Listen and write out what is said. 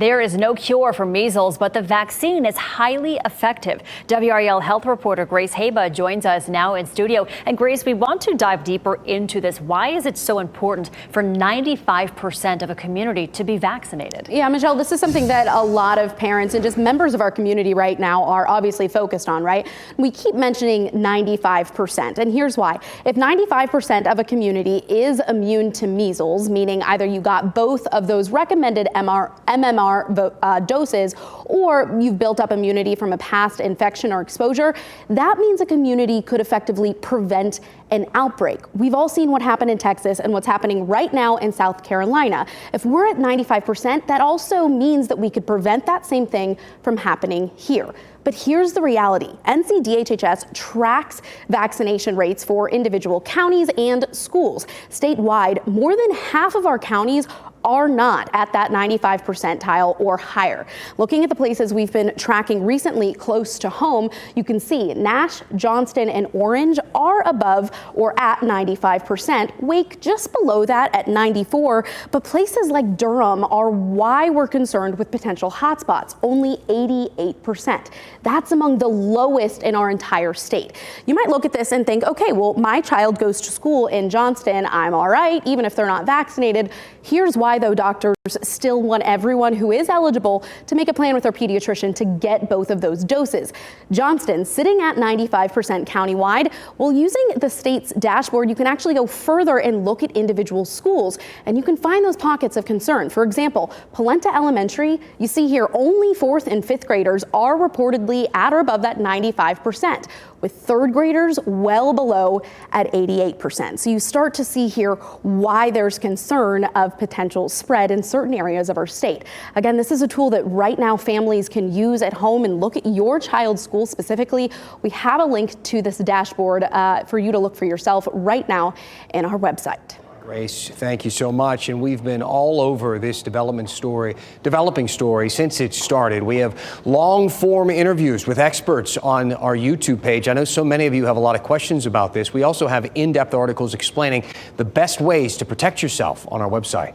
There is no cure for measles, but the vaccine is highly effective. WRAL health reporter Grace Haba joins us now in studio. And Grace, we want to dive deeper into this. Why is it so important for 95% of a community to be vaccinated? Yeah, Michelle, this is something that a lot of parents and just members of our community right now are obviously focused on, right? We keep mentioning 95%, and here's why. If 95% of a community is immune to measles, meaning either you got both of those recommended MMR doses, or you've built up immunity from a past infection or exposure, that means a community could effectively prevent an outbreak. We've all seen what happened in Texas and what's happening right now in South Carolina. If we're at 95%, that also means that we could prevent that same thing from happening here. But here's the reality. NCDHHS tracks vaccination rates for individual counties and schools. Statewide, more than half of our counties are not at that 95 percentile or higher. Looking at the places we've been tracking recently close to home, you can see Nash, Johnston, and Orange are above or at 95%. Wake just below that at 94, but places like Durham are why we're concerned with potential hotspots, only 88%. That's among the lowest in our entire state. You might look at this and think, okay, well, my child goes to school in Johnston, I'm all right, even if they're not vaccinated. Here's why, though, doctors still want everyone who is eligible to make a plan with their pediatrician to get both of those doses. Johnston sitting at 95% countywide. Well, using the state's dashboard, you can actually go further and look at individual schools, and you can find those pockets of concern. For example, Polenta Elementary, you see here only 4th and 5th graders are reportedly at or above that 95%, with 3rd graders well below at 88%. So you start to see here why there's concern of potential spread in certain areas of our state. Again, this is a tool that right now families can use at home and look at your child's school specifically. We have a link to this dashboard for you to look for yourself right now in our website. Grace, thank you so much. And we've been all over this developing story since it started. We have long form interviews with experts on our YouTube page. I know so many of you have a lot of questions about this. We also have in-depth articles explaining the best ways to protect yourself on our website.